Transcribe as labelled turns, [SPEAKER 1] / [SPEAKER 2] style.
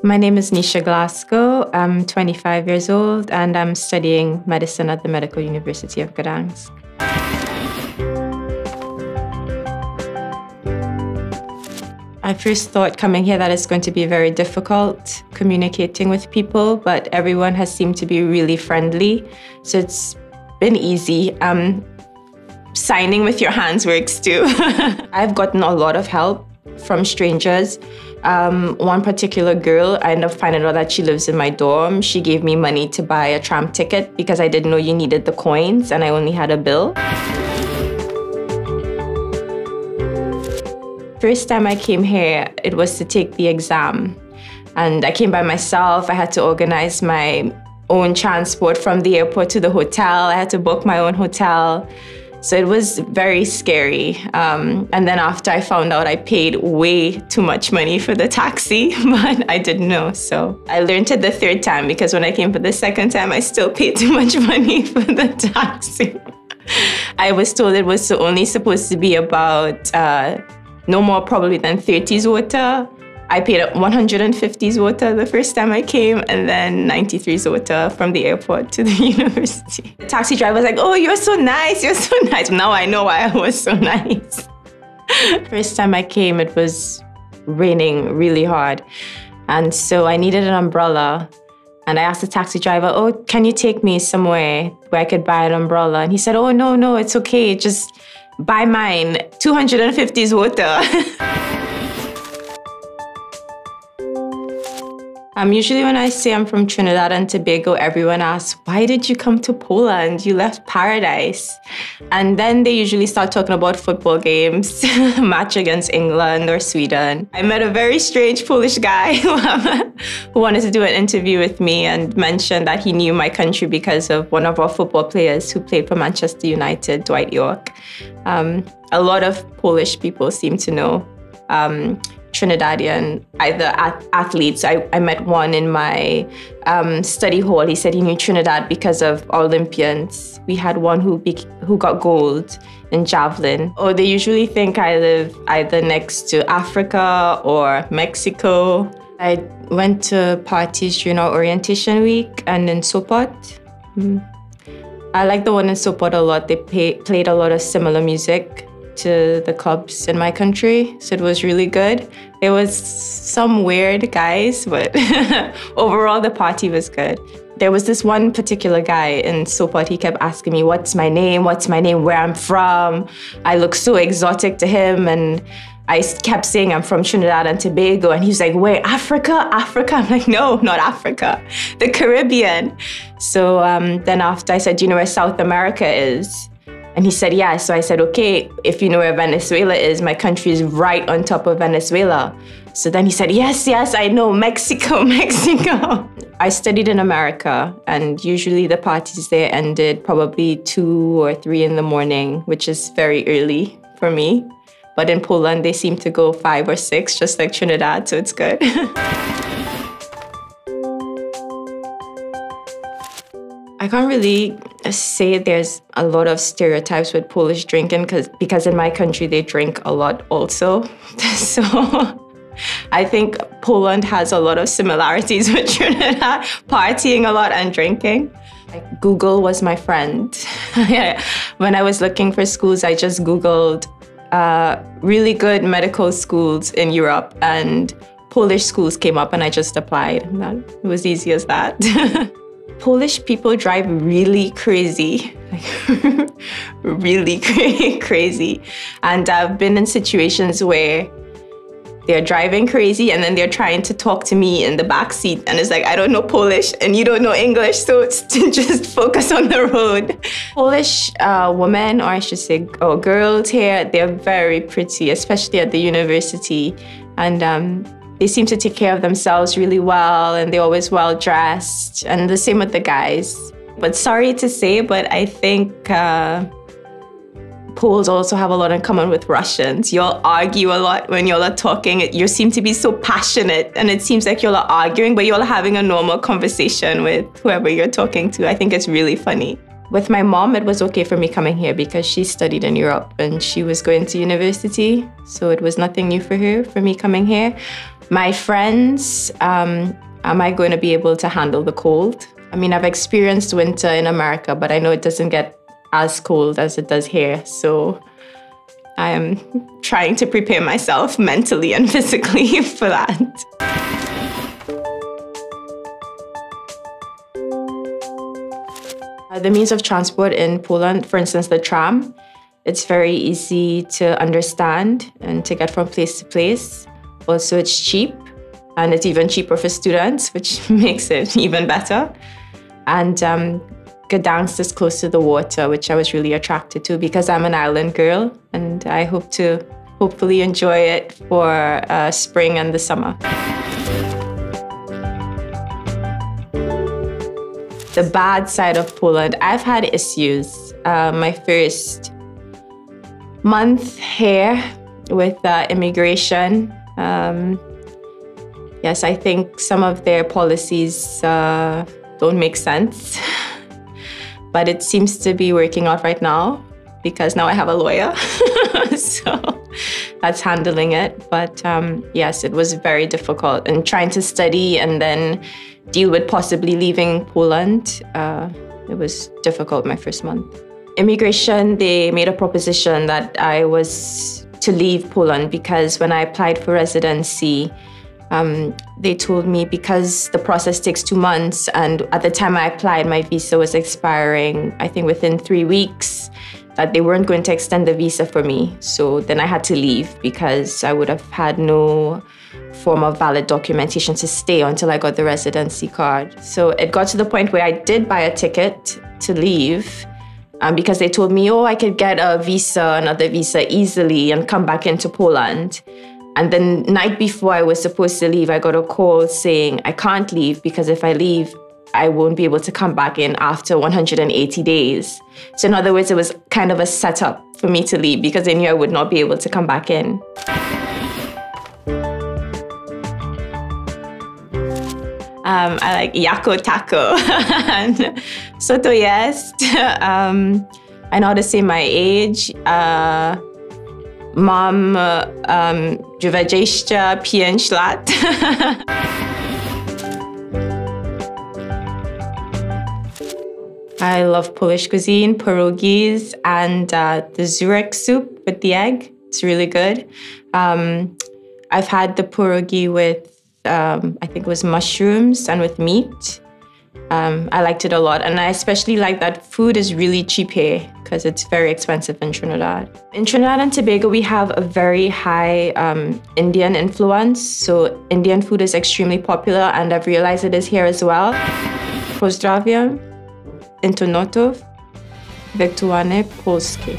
[SPEAKER 1] My name is Nisha Glasgow. I'm 25 years old and I'm studying medicine at the Medical University of Gdansk. I first thought coming here that it's going to be very difficult communicating with people, but everyone has seemed to be really friendly, so it's been easy. Signing with your hands works too. I've gotten a lot of help from strangers. One particular girl, I ended up finding out that she lives in my dorm. She gave me money to buy a tram ticket because I didn't know you needed the coins and I only had a bill. First time I came here, it was to take the exam. And I came by myself. I had to organize my own transport from the airport to the hotel. I had to book my own hotel. So it was very scary. And then after I found out, I paid way too much money for the taxi, but I didn't know. So I learned it the third time because when I came for the second time, I still paid too much money for the taxi. I was told it was only supposed to be about no more probably than 30 zloty. I paid 150 zloty the first time I came and then 93 zloty from the airport to the university. The taxi driver was like, oh, you're so nice, you're so nice. Now I know why I was so nice. First time I came, it was raining really hard. And so I needed an umbrella. And I asked the taxi driver, oh, can you take me somewhere where I could buy an umbrella? And he said, oh, no, it's okay. Just buy mine, 250 zloty. Usually when I say I'm from Trinidad and Tobago, everyone asks, why did you come to Poland? You left paradise. And then they usually start talking about football games, match against England or Sweden. I met a very strange Polish guy who wanted to do an interview with me and mentioned that he knew my country because of one of our football players who played for Manchester United, Dwight York. A lot of Polish people seem to know Trinidadian, either athletes. I met one in my study hall. He said he knew Trinidad because of Olympians. We had one who got gold in javelin. Or they usually think I live either next to Africa or Mexico. I went to parties during our orientation week and in Sopot. I like the one in Sopot a lot. They played a lot of similar music to the clubs in my country, so it was really good. There was some weird guys, but overall the party was good. There was this one particular guy in Sopot, he kept asking me, what's my name, where I'm from. I looked so exotic to him and I kept saying I'm from Trinidad and Tobago, and he's like, where, Africa? I'm like, no, not Africa, the Caribbean. So then after I said, do you know where South America is? And he said, yeah. So I said, okay, if you know where Venezuela is, my country is right on top of Venezuela. So then he said, yes, I know, Mexico. I studied in America, and usually the parties there ended probably 2 or 3 in the morning, which is very early for me. But in Poland, they seem to go 5 or 6, just like Trinidad, so it's good. I can't really say there's a lot of stereotypes with Polish drinking because in my country they drink a lot also. So I think Poland has a lot of similarities with Trinidad, partying a lot and drinking. Google was my friend. When I was looking for schools, I just Googled really good medical schools in Europe, and Polish schools came up and I just applied. It was easy as that. Polish people drive really crazy, really crazy. And I've been in situations where they're driving crazy and then they're trying to talk to me in the back seat. And it's like, I don't know Polish and you don't know English, so it's to just focus on the road. Polish women, or I should say girls here, they're very pretty, especially at the university. And they seem to take care of themselves really well, and they're always well dressed, and the same with the guys. But sorry to say, but I think Poles also have a lot in common with Russians. Y'all argue a lot when y'all are talking. You seem to be so passionate, and it seems like y'all are arguing, but y'all are having a normal conversation with whoever you're talking to. I think it's really funny. With my mom, it was okay for me coming here because she studied in Europe and she was going to university. So it was nothing new for her, for me coming here. My friends, am I going to be able to handle the cold? I mean, I've experienced winter in America, but I know it doesn't get as cold as it does here. So I am trying to prepare myself mentally and physically for that. The means of transport in Poland, for instance, the tram, it's very easy to understand and to get from place to place. Also, it's cheap, and it's even cheaper for students, which makes it even better. And Gdansk is close to the water, which I was really attracted to because I'm an island girl, and I hope to hopefully enjoy it for spring and the summer. The bad side of Poland, I've had issues. My first month here with immigration. Yes, I think some of their policies don't make sense, but it seems to be working out right now because now I have a lawyer, so that's handling it. But yes, it was very difficult, and trying to study and then deal with possibly leaving Poland. It was difficult my first month. Immigration, they made a proposition that I was to leave Poland because when I applied for residency, they told me because the process takes 2 months, and at the time I applied, my visa was expiring, I think within 3 weeks, that they weren't going to extend the visa for me. So then I had to leave because I would have had no form of valid documentation to stay until I got the residency card. So it got to the point where I did buy a ticket to leave because they told me, oh, I could get another visa easily and come back into Poland. And then night before I was supposed to leave, I got a call saying I can't leave because if I leave, I won't be able to come back in after 180 days. So in other words, it was kind of a setup for me to leave because they knew I would not be able to come back in. I like yako taco and soto jest. I know how to say my age. Mam 25 lat. I love Polish cuisine, pierogies, and the Zurich soup with the egg. It's really good. I've had the pierogi with, I think it was mushrooms and with meat. I liked it a lot, and I especially like that food is really cheap here because it's very expensive in Trinidad. In Trinidad and Tobago, we have a very high Indian influence, so Indian food is extremely popular, and I've realized it is here as well. Pozdrawiam, Internotów, Wirtualny, Polski.